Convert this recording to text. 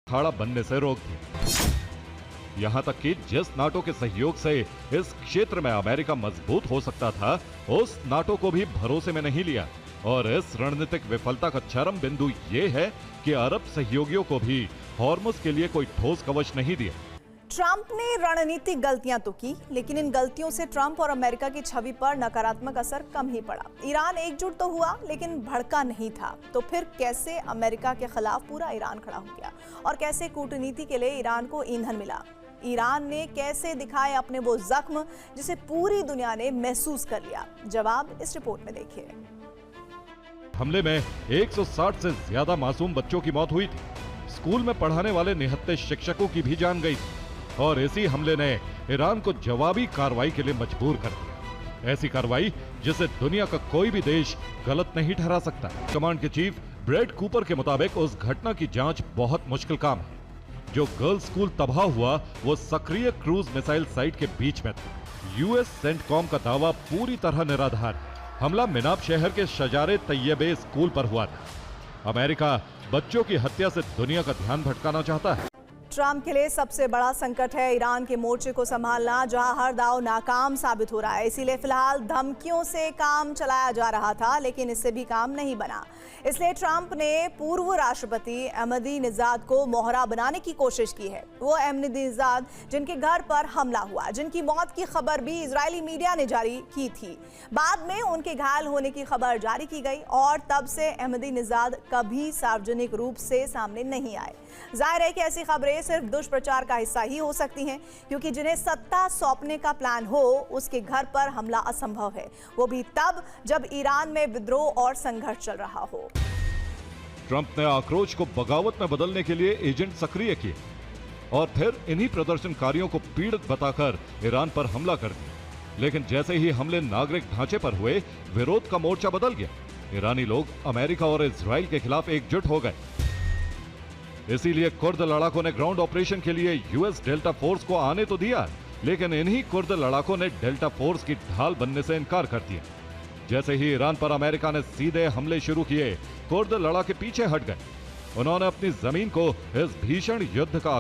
अखाड़ा बनने से रोक दिया। यहाँ तक कि जिस नाटो के सहयोग से इस क्षेत्र में अमेरिका मजबूत हो सकता था, उस नाटो को भी भरोसे में नहीं लिया। और इस रणनीतिक विफलता का चरम बिंदु ये है कि अरब सहयोगियों को भी हॉर्मुज के लिए कोई ठोस कवच नहीं दिया। ट्रंप ने रणनीतिक गलतियां तो की, लेकिन इन गलतियों से ट्रंप और अमेरिका की छवि पर नकारात्मक असर कम ही पड़ा। ईरान एकजुट तो हुआ, लेकिन भड़का नहीं था। तो फिर कैसे अमेरिका के खिलाफ पूरा ईरान खड़ा हो गया और कैसे कूटनीति के लिए ईरान को ईंधन मिला? ईरान ने कैसे दिखाए अपने वो जख्म जिसे पूरी दुनिया ने महसूस कर लिया? जवाब इस रिपोर्ट में देखिए। हमले में 160 से ज्यादा मासूम बच्चों की मौत हुई थी। स्कूल में पढ़ाने वाले निहत्थे शिक्षकों की भी जान गई थी। और इसी हमले ने ईरान को जवाबी कार्रवाई के लिए मजबूर कर दिया। ऐसी कार्रवाई जिसे दुनिया का कोई भी देश गलत नहीं ठहरा सकता। कमांड के चीफ ब्रैड कूपर के मुताबिक उस घटना की जांच बहुत मुश्किल काम है। जो गर्ल्स स्कूल तबाह हुआ वो सक्रिय क्रूज मिसाइल साइट के बीच में था। यूएस सेंटकॉम का दावा पूरी तरह निराधार है। हमला मिनाब शहर के शजारे तैयबे स्कूल पर हुआ था। अमेरिका बच्चों की हत्या से दुनिया का ध्यान भटकाना चाहता है। ट्रंप के लिए सबसे बड़ा संकट है ईरान के मोर्चे को संभालना, जहां हर दांव नाकाम साबित हो रहा है। इसीलिए फिलहाल धमकियों से काम चलाया जा रहा था, लेकिन इससे भी काम नहीं बना। इसलिए ट्रंप ने पूर्व राष्ट्रपति अहमदीनेजाद को मोहरा बनाने की कोशिश की है। वो अहमदीनेजाद जिनके घर पर हमला हुआ, जिनकी मौत की खबर भी इजरायली मीडिया ने जारी की थी। बाद में उनके घायल होने की खबर जारी की गई और तब से अहमदीनेजाद कभी सार्वजनिक रूप से सामने नहीं आए। जाहिर है कि ऐसी खबरें सिर्फ दुष्प्रचार का हिस्सा ही हो सकती हैं, क्योंकि जिन्हें सत्ता सौंपने का प्लान हो उसके घर पर हमला असंभव है, वो भी तब जब ईरान में विद्रोह और संघर्ष चल रहा हो। ट्रंप ने आक्रोश को बगावत में बदलने के लिए एजेंट सक्रिय किए और फिर इन्हीं प्रदर्शनकारियों को पीड़ित बताकर ईरान पर हमला कर दिया। लेकिन जैसे ही हमले नागरिक ढांचे पर हुए, विरोध का मोर्चा बदल गया। ईरानी लोग अमेरिका और इजराइल के खिलाफ एकजुट हो गए। इसीलिए कुर्द लड़ाकों ने ग्राउंड ऑपरेशन के लिए यूएस डेल्टा फोर्स को आने तो दिया, लेकिन इन्हीं कुर्द लड़ाकों ने डेल्टा फोर्स की ढाल बनने से इनकार कर दिया। जैसे ही ईरान पर अमेरिका ने सीधे हमले शुरू किए, कुर्द लड़ाके पीछे हट गए। उन्होंने अपनी जमीन को इस भीषण युद्ध का